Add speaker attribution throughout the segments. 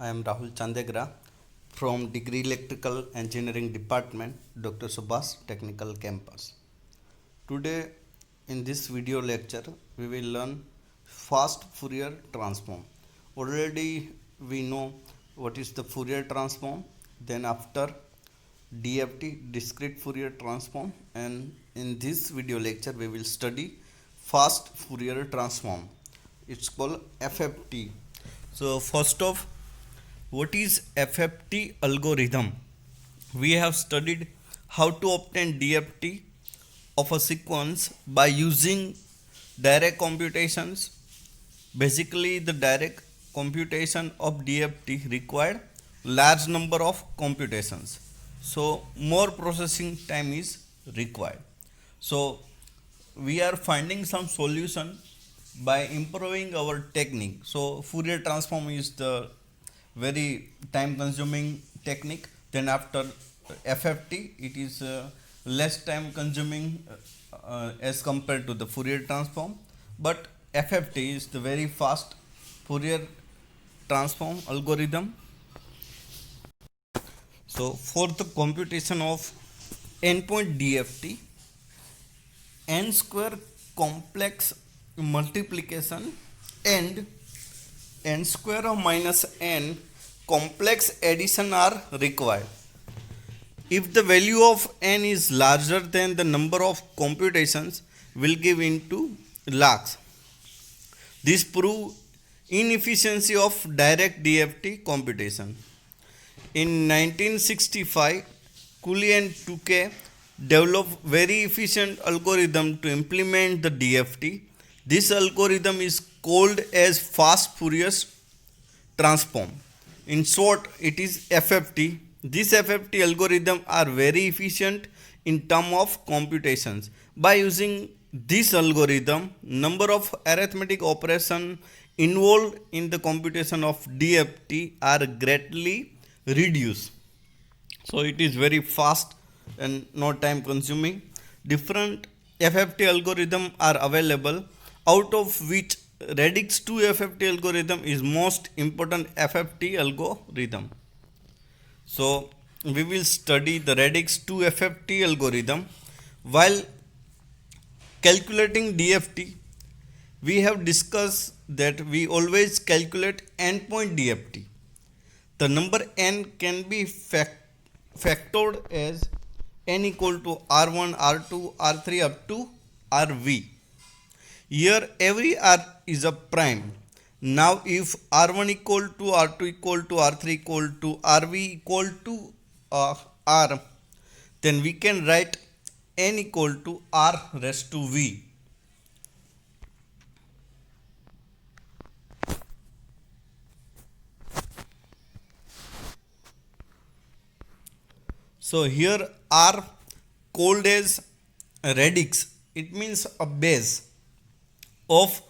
Speaker 1: I am Rahul Chandegra from Degree Electrical Engineering Department, Dr. Subhas Technical Campus. Today, in this video lecture, we will learn fast Fourier transform. Already we know what is the Fourier transform. Then after DFT, discrete Fourier transform, and in this video lecture we will study fast Fourier transform. It's called FFT. So first of, what is FFT algorithm? We have studied how to obtain DFT of a sequence by using direct computations. Basically, the direct computation of DFT required large number of computations. So more processing time is required. So we are finding some solution by improving our technique. So Fourier transform is the very time consuming technique. Then after FFT, it is less time consuming as compared to the Fourier transform, but FFT is the very fast Fourier transform algorithm. So for the computation of endpoint DFT, n square complex multiplication and n square of minus n complex addition are required. If the value of n is larger than the number of computations will give into lakhs. This prove inefficiency of direct DFT computation. In 1965, Cooley and Tukey developed very efficient algorithm to implement the DFT. This algorithm is called as fast Fourier transform. In short, it is FFT. These FFT algorithms are very efficient in terms of computations. By using this algorithm, number of arithmetic operations involved in the computation of DFT are greatly reduced. So it is very fast and no time consuming. Different FFT algorithms are available, out of which Radix 2 FFT algorithm is most important FFT algorithm. So we will study the Radix 2 FFT algorithm. While calculating DFT, we have discussed that we always calculate endpoint DFT. The number n can be factored as n equal to R1, R2, R3 up to Rv. Here every R is a prime. Now if R1 equal to R2 equal to R3 equal to Rv equal to R, then we can write n equal to R raised to V. So here R called as radix, it means a base of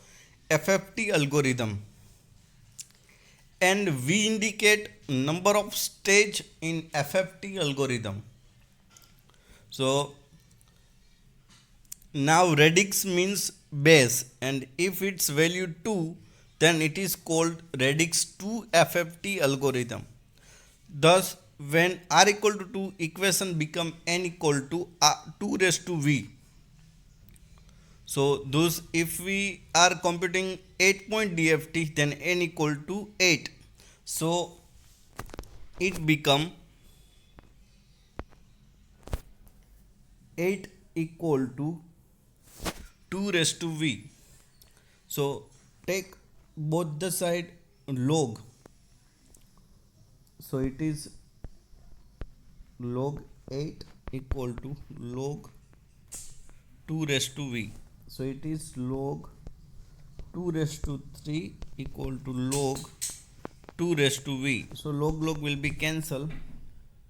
Speaker 1: FFT algorithm, and we indicate number of stage in FFT algorithm. So now radix means base, and if its value 2, then it is called radix 2 FFT algorithm. Thus when R equal to 2, equation become n equal to 2 raised to V. So thus if we are computing 8-point DFT, then n equal to 8. So it become 8 equal to 2 raised to V. So take both the side log. So it is log 8 equal to log 2 raised to V. So it is log 2 raised to 3 equal to log 2 raised to V. So log will be cancelled.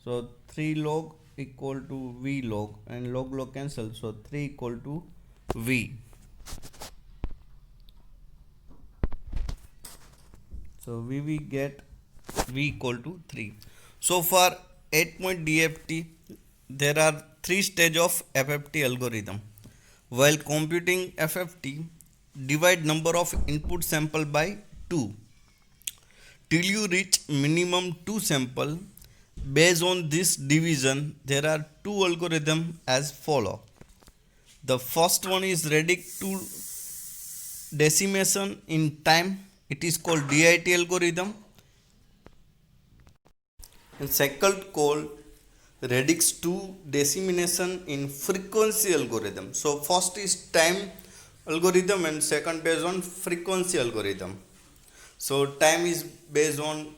Speaker 1: So 3 log equal to V log, and log cancel. So 3 equal to V. So we get V equal to 3. So for 8-point DFT, there are 3 stages of FFT algorithm. While computing FFT, divide number of input sample by 2. till you reach minimum 2 sample. Based on this division, there are two algorithms as follow. The first one is reduced to decimation in time. It is called DIT algorithm. And second called reduced to decimation in frequency algorithm. So first is time algorithm and second based on frequency algorithm. So time is based on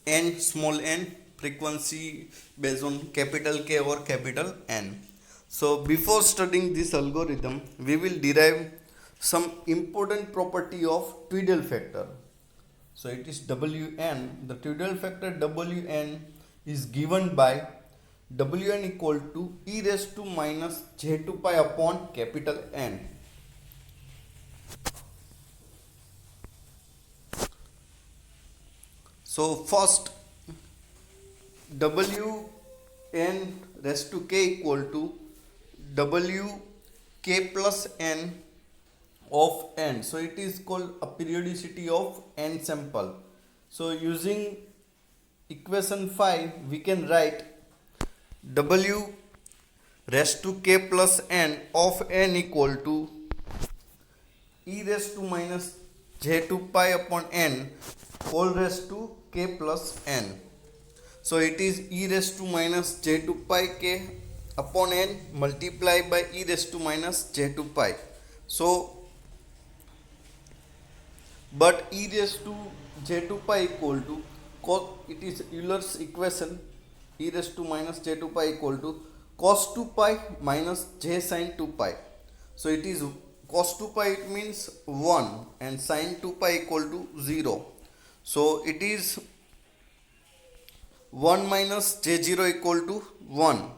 Speaker 1: n small n, frequency based on capital K or capital N. So before studying this algorithm, we will derive some important property of Tweedale factor. So it is Wn. The Tweedale factor Wn is given by Wn equal to e raised to minus j2 pi upon capital N. So first Wn raised to k equal to Wk plus n of n. So it is called a periodicity of n sample. So using equation 5, we can write W raised to k plus n of n equal to e raised to minus j2 pi upon n whole raised to k plus n. So it is e raised to minus j2 pi k upon n multiplied by e raised to minus j2 pi. So but e raised to j2 pi equal to cos, it is Euler's equation, e raised to minus j2 pi equal to cos 2 pi minus j sin 2 pi. So it is cos 2 pi, it means 1, and sin 2 pi equal to 0. So it is 1 minus j0 equal to 1.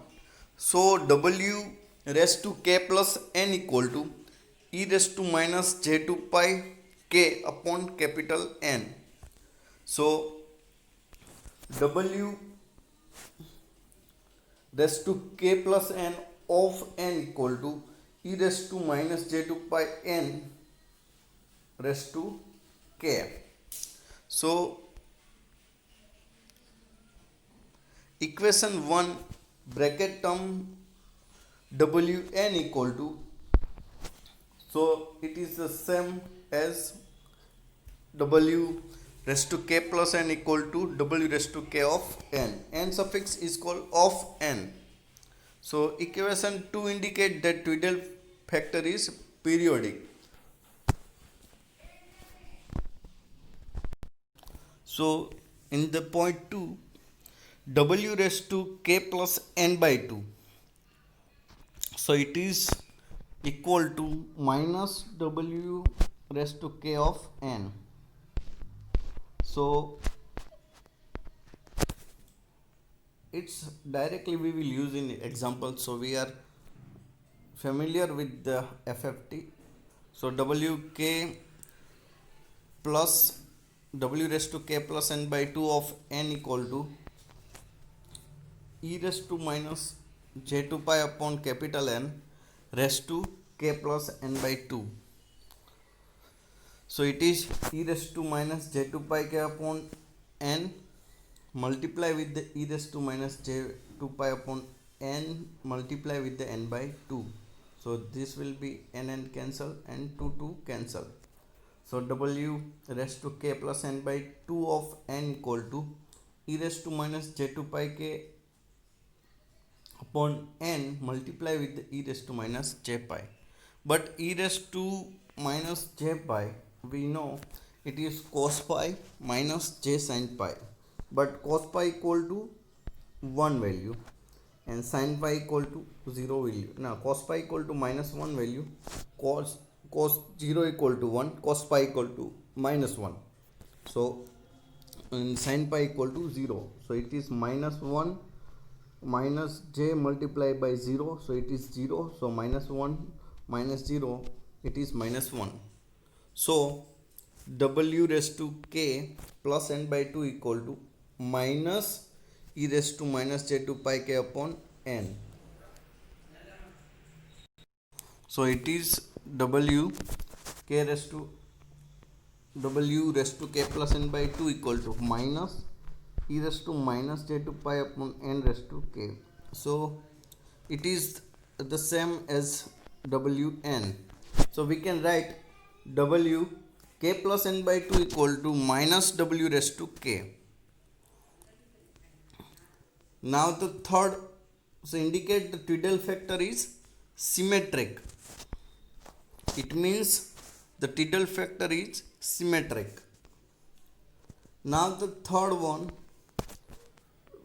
Speaker 1: So W raised to k plus n equal to e raised to minus j2 pi k upon capital N. So W raised to k plus n of n equal to e raised to minus j2 pi n raised to k. So equation 1 bracket term Wn equal to, so it is the same as W raised to k plus n equal to W raised to k of n. N suffix is called of n. So equation 2 indicate that Tweedale factor is periodic. So in the point 2, W raised to k plus n by 2. So it is equal to minus W raised to k of n. So it's directly we will use in example. So we are familiar with the FFT. So Wk plus W raised to k plus n by 2 of n equal to e raised to minus j2 pi upon capital N raised to k plus n by 2. So it is e raised to minus j2 pi k upon n multiply with the e raised to minus j2 pi upon n multiply with the n by 2. So this will be n cancel and 2 cancel. So W raised to k plus n by 2 of n equal to e raised to minus j2 pi k upon n multiply with the e raised to minus j pi. But e raised to minus j pi, we know it is cos pi minus j sin pi. But cos pi equal to 1 value and sin pi equal to 0 value. Now cos pi equal to minus 1 value, cos 0 equal to 1, cos pi equal to minus 1. So and sin pi equal to 0. So it is minus 1 minus j multiplied by 0. So it is 0. So minus 1 minus 0, it is minus 1. So W raised to k plus n by 2 equal to minus e raised to minus j2 pi k upon n. So it is W k raised to w raised to k plus n by 2 equal to minus e raised to minus j2 pi upon n raised to k. So it is the same as wn. So we can write w k plus n by 2 equal to minus w raised to k. Now the third, so indicate the Twiddle factor is symmetric. It means the Twiddle factor is symmetric. Now the third one,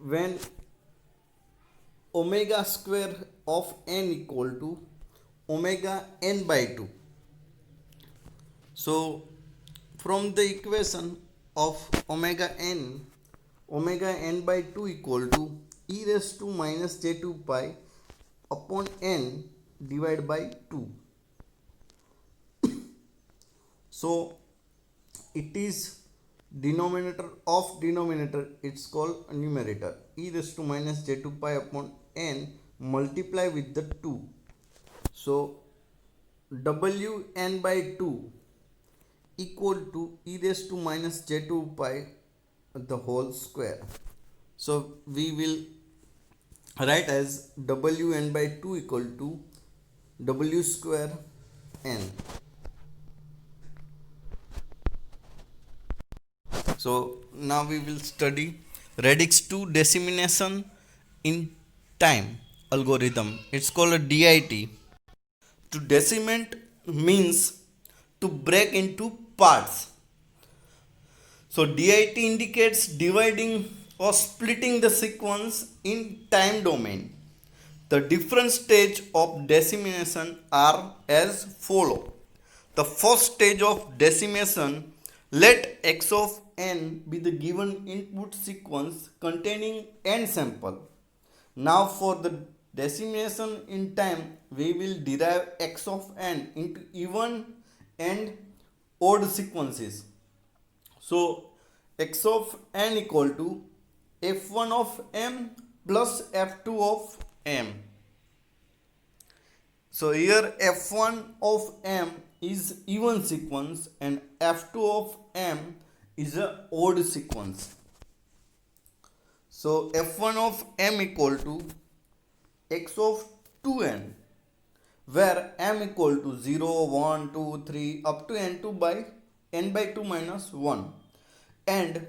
Speaker 1: when omega square of n equal to omega n by 2. So from the equation of omega n by 2 equal to e raised to minus j2 pi upon n divided by 2. So it is denominator of denominator, it's called numerator. E raised to minus j2 pi upon n multiply with the 2. So wn by 2 equal to e raised to minus j2 pi the whole square. So we will write as wn by 2 equal to w square n. So now we will study radix 2 decimation in time algorithm. It's called a DIT. To decimate means to break into parts. So DIT indicates dividing or splitting the sequence in time domain. The different stages of decimation are as follow. The first stage of decimation, let x of n be the given input sequence containing n sample. Now for the decimation in time, we will derive x of n into even and odd sequences. So x of n equal to f1 of m plus f2 of m. So here f1 of m is even sequence and f2 of m is a odd sequence. So f1 of m equal to x of 2n, where m equal to 0, 1, 2, 3 up to n2 by n by 2 minus 1, and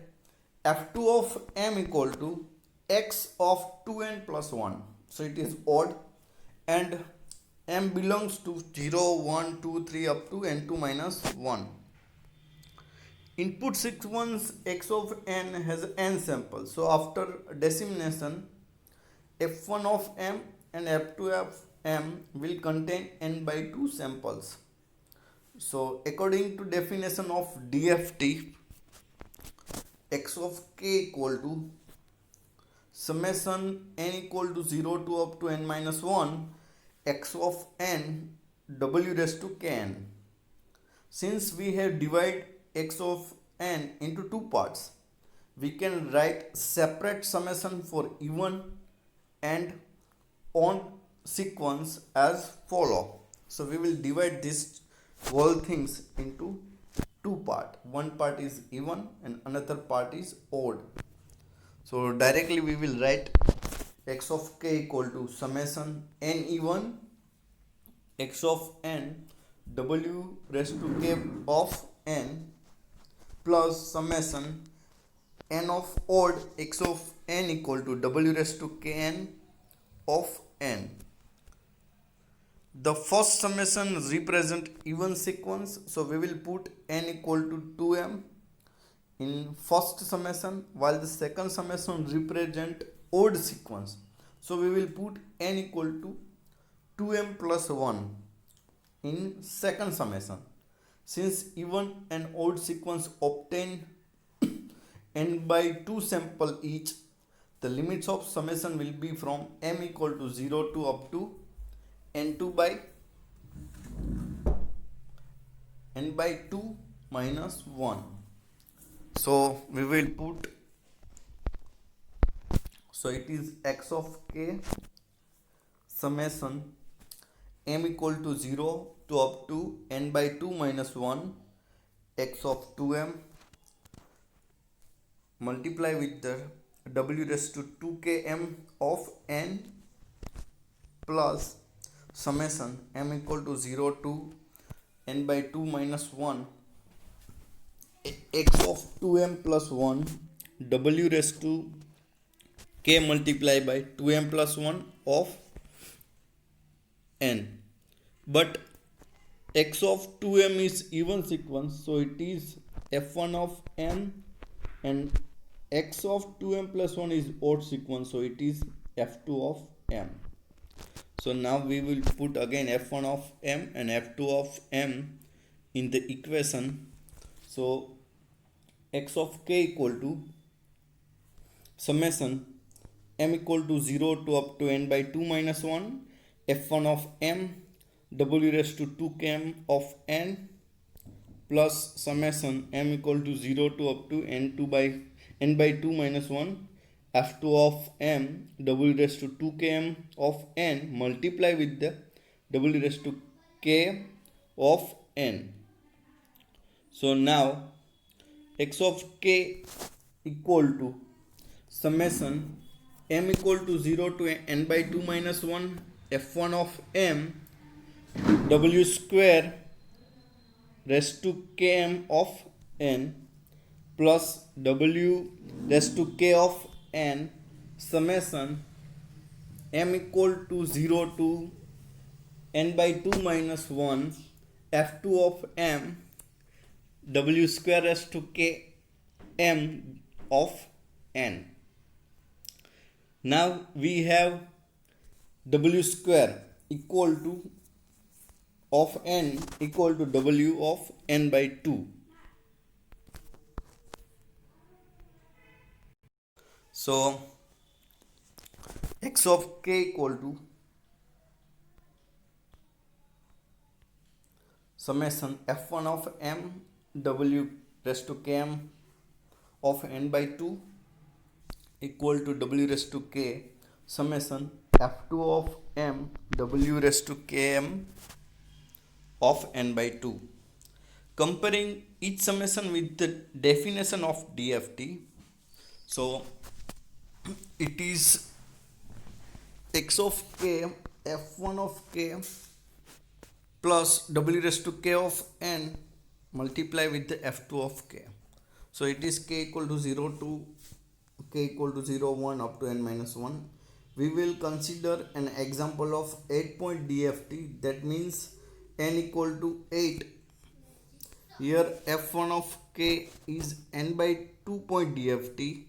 Speaker 1: f2 of m equal to x of 2n plus 1. So it is odd and m belongs to 0, 1, 2, 3 up to n2 minus 1. Input sequence x of n has n samples. So after decimation, f1 of m and f2 of m will contain n by 2 samples. So according to definition of DFT, x of k equal to summation n equal to 0 to up to n minus 1 x of n w raised to kn. Since we have divided x of n into two parts, we can write separate summation for even and odd sequence as follow. So we will divide this whole things into two parts. One part is even and another part is odd. So directly we will write x of k equal to summation n even x of n w raised to k of n plus summation n of odd x of n equal to w raised to kn of n. The first summation represent even sequence, so we will put n equal to 2m in first summation, while the second summation represent odd sequence, so we will put n equal to 2m plus 1 in second summation. Since even and odd sequence obtain n by 2 sample each, the limits of summation will be from m equal to 0 to up to n2 by 2 minus 1. So we will put, so it is x of k summation m equal to 0 to up to n by 2 minus 1 x of 2m multiply with the w raised to 2km of n plus summation m equal to 0 to n by 2 minus 1 x of 2m plus 1 w raised to k multiply by 2m plus 1 of n. But x of 2m is even sequence, so it is f1 of m, and x of 2m plus 1 is odd sequence, so it is f2 of m. So now we will put again f1 of m and f2 of m in the equation. So x of k equal to summation m equal to 0 to up to n by 2 minus 1 f1 of m w raised to 2km of n plus summation m equal to 0 to up to n by 2 minus 1 f2 of m w raised to 2km of n multiply with the w raised to k of n. So now x of k equal to summation m equal to 0 to n by 2 minus 1 f1 of m w square raised to km of n plus w raised to k of n summation m equal to 0 to n by 2 minus 1 f2 of m w square raised to k m of n. Now we have w square equal to of n equal to w of n by 2. So x of k equal to summation f1 of m w raised to km of n by 2 equal to w raised to k summation f2 of m w raised to km of n by 2. Comparing each summation with the definition of DFT, so it is x of k f1 of k plus w raised to k of n multiply with the f2 of k. So it is k equal to 0 to k equal to 0 1 up to n minus 1. We will consider an example of 8-point DFT, that means n equal to 8. Here f1 of k is n by 2-point DFT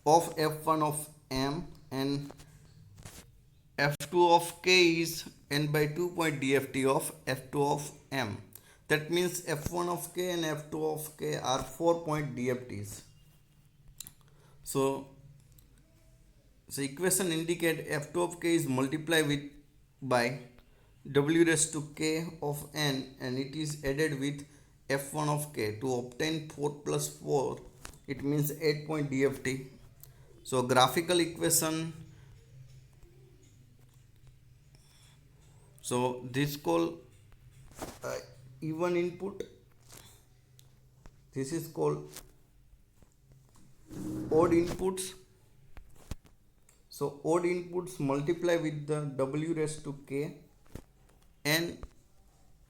Speaker 1: of f1 of m and f2 of k is n by 2-point DFT of f2 of m. That means f1 of k and f2 of k are 4-point DFTs. So the equation indicate f2 of k is multiplied with by w raised to k of n and it is added with f1 of k to obtain 4 plus 4. It means 8-point DFT. So graphical equation, so this called even input, this is called odd inputs. So odd inputs multiply with the w raised to k, and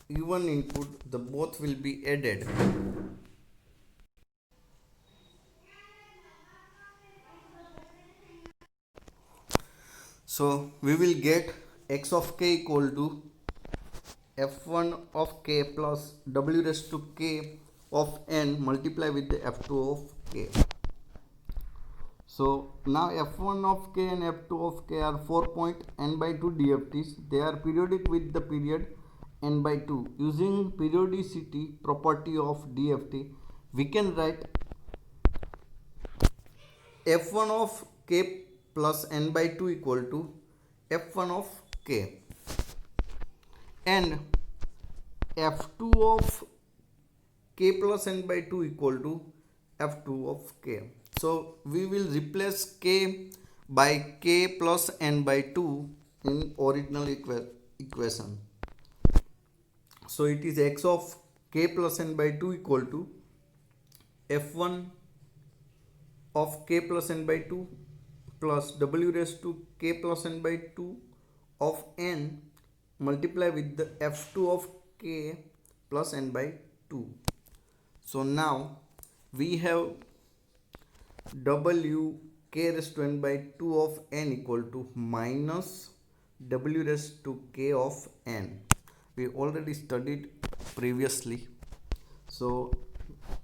Speaker 1: even input, the both will be added. So we will get x of k equal to f1 of k plus w raised to k of n multiply with the f2 of k. So now f1 of k and f2 of k are 4-point n by 2 DFTs. They are periodic with the period n by 2. Using periodicity property of DFT, we can write f1 of k plus n by 2 equal to f1 of k, and f2 of k plus n by 2 equal to f2 of k. So we will replace k by k plus n by 2 in original equation. So it is x of k plus n by 2 equal to f1 of k plus n by 2 plus w raised to k plus n by 2 of n multiply with the f2 of k plus n by 2. So now we have w k raised to n by 2 of n equal to minus w raised to k of n. We already studied previously. So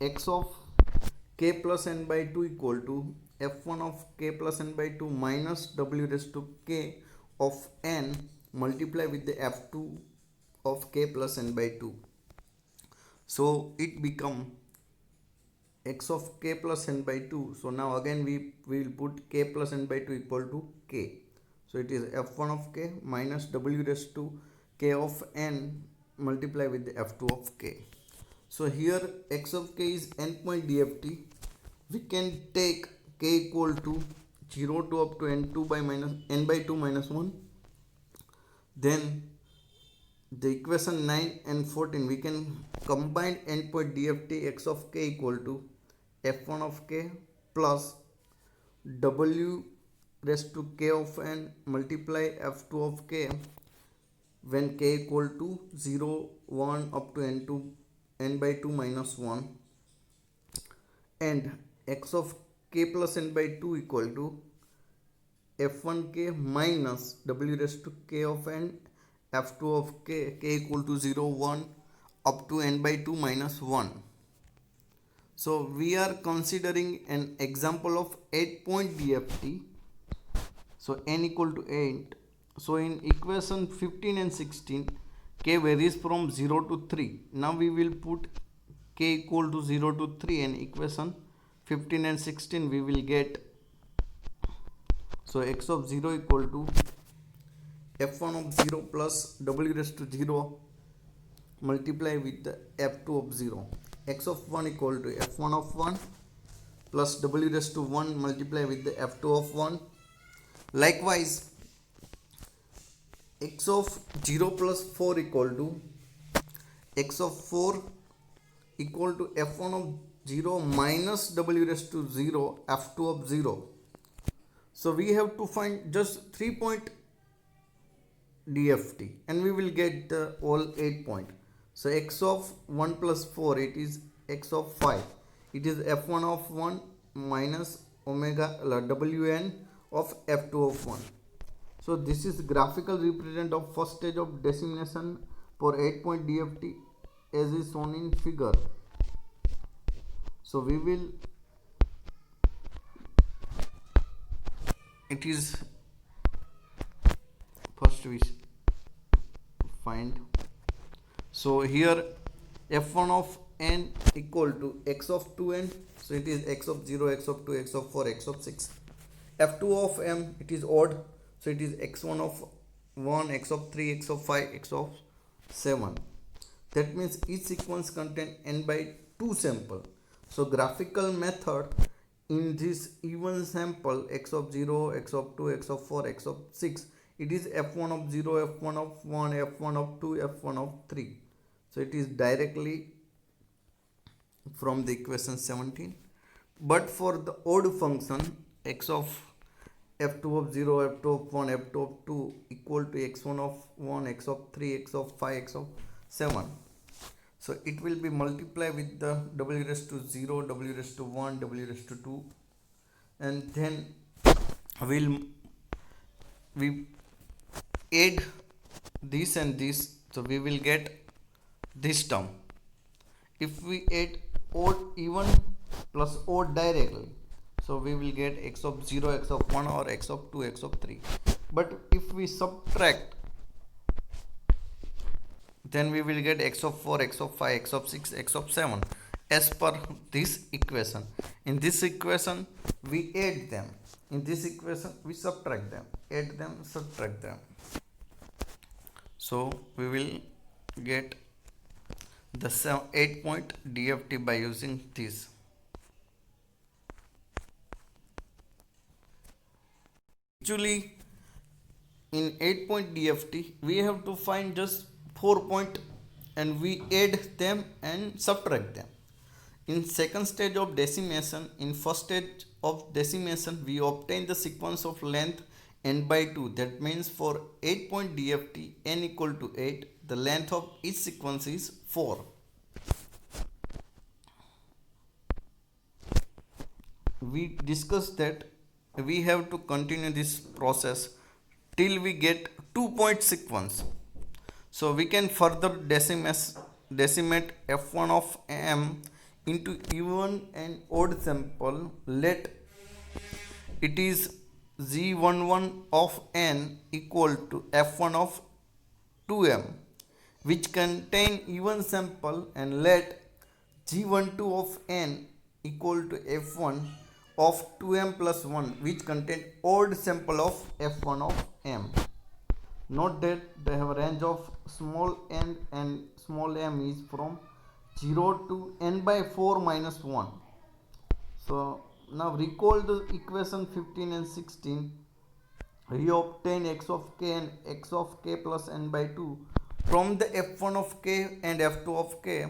Speaker 1: x of k plus n by 2 equal to f1 of k plus n by 2 minus w raised to k of n multiply with the f2 of k plus n by 2. So it become x of k plus n by 2. So now again we will put k plus n by 2 equal to k. So it is f1 of k minus w raised to k of n multiply with the f2 of k. So here x of k is n point dft. We can take k equal to 0 to up to n2 by minus n by 2 minus 1. Then the equation 9 and 14 we can combine n point dft x of k equal to f1 of k plus w raised to k of n multiply f2 of k when k equal to 0 1 up to n by 2 minus 1, and x of k plus n by 2 equal to f1k minus w raised to k of n f2 of k equal to 0 1 up to n by 2 minus 1. So we are considering an example of 8 point DFT. So n equal to 8. So in equation 15 and 16 k varies from 0 to 3. Now we will put k equal to 0 to 3 and equation 15 and 16 we will get. So x of 0 equal to f1 of 0 plus w raised to 0 multiply with the f2 of 0. X of 1 equal to f1 of 1 plus w raised to 1 multiply with the f2 of 1. Likewise, x of 0 plus 4 equal to x of 4 equal to f1 of 0 minus w raised to 0 f2 of 0. So we have to find just 3 point DFT and we will get the all 8 point. So x of 1 plus 4 it is x of 5. It is f1 of 1 minus omega wn of f2 of 1. So this is graphical represent of first stage of decimation for 8 point DFT as is shown in figure. So we will, it is first we find. So here f1 of n equal to x of 2n. So it is x of 0, x of 2, x of 4, x of 6. f2 of m it is odd. So it is x1 of 1, x of 3, x of 5, x of 7. That means each sequence contain n by 2 sample. So graphical method in this even sample x of 0, x of 2, x of 4, x of 6, it is f1 of 0, f1 of 1, f1 of 2, f1 of 3. So it is directly from the equation 17. But for the odd function x of f2 of 0, f2 of 1, f2 of 2 equal to x1 of 1, x of 3, x of 5, x of 7. So it will be multiplied with the w raised to 0, w raised to 1, w raised to 2, and then we add this and this, so we will get this term. If we add odd even plus odd directly, so we will get x of 0, x of 1 or x of 2, x of 3. But if we subtract, then we will get x of 4, x of 5, x of 6, x of 7 as per this equation. In this equation we add them, in this equation we subtract them, add them, subtract them. So we will get the 8 point DFT by using this. Actually in 8 point DFT we have to find just 4 point and we add them and subtract them. In second stage of decimation, in first stage of decimation, we obtain the sequence of length n by 2. That means for 8 point DFT n equal to 8, the length of each sequence is 4. We discussed that we have to continue this process till we get 2 point sequence. So we can further decimate f1 of m into even and odd sample. Let it is g11 of n equal to f1 of 2m, which contain even sample, and let g12 of n equal to f1 of 2m plus 1, which contain odd sample of f1 of m. Note that they have a range of small n and small m is from 0 to n by 4 minus 1. So now recall the equation 15 and 16. We obtain x of k and x of k plus n by 2 from the f1 of k and f2 of k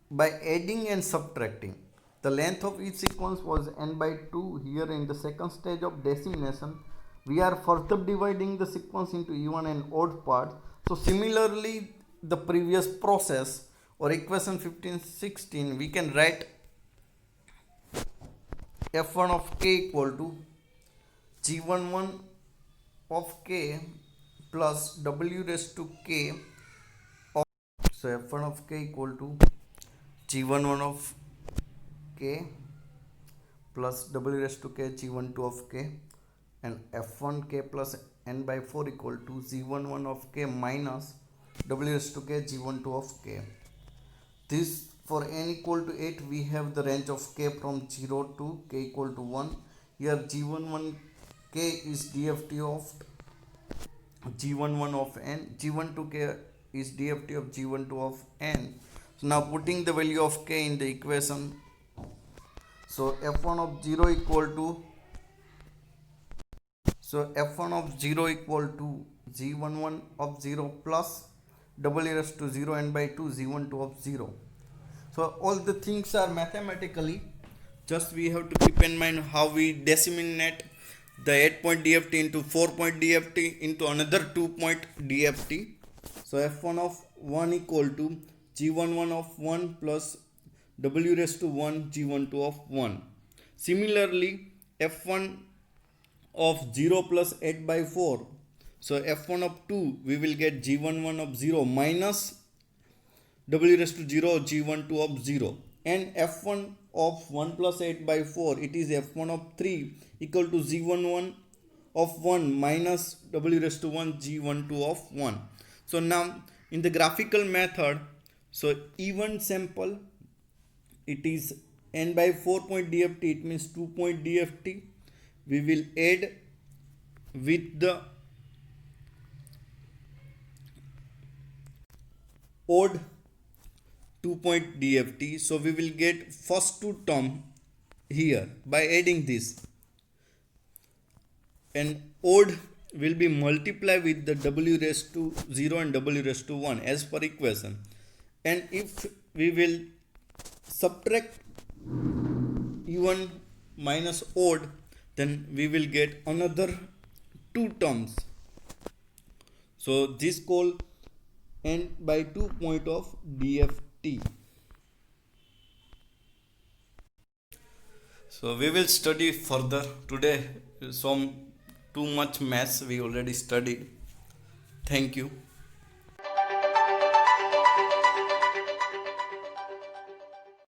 Speaker 1: by adding and subtracting. The length of each sequence was n by 2. Here in the second stage of decimation, we are further dividing the sequence into even and odd parts. So similarly, the previous process or equation 15-16, we can write f1 of k equal to g11 of k plus w raised to k of, so f1 of k equal to g11 of k plus w raised to k g12 of k, and f1 k plus n by 4 equal to g11 of k minus w raised to k g12 of k. This for n equal to 8, we have the range of k from 0 to k equal to 1. Here g11 k is DFT of g11 of n, g12 k is DFT of g12 of n. So now putting the value of k in the equation, so f1 of 0 equal to, so f1 of 0 equal to g11 of 0 plus w raised to 0 n by 2 g12 of 0. So all the things are mathematically, just we have to keep in mind how we disseminate the 8 point DFT into 4 point DFT into another 2 point DFT. So f1 of 1 equal to g11 of 1 plus w raised to 1 g12 of 1. Similarly, f1 of 0 plus 8 by 4. So f1 of 2, we will get g11 of 0 minus w raised to 0 g12 of 0, and f1 of 1 plus 8 by 4, it is f1 of 3 equal to g11 of 1 minus w raised to 1 g12 of 1. So now in the graphical method, so even sample, it is n by 4 point DFT, it means 2 point DFT. We will add with the odd 2 point DFT. So we will get first two term here by adding this, and odd will be multiplied with the w raised to 0 and w raised to 1 as per equation. And if we will subtract even minus odd, then we will get another two terms. So this called n by 2 point of DFT. So we will study further today. Some too much maths we already studied. Thank you.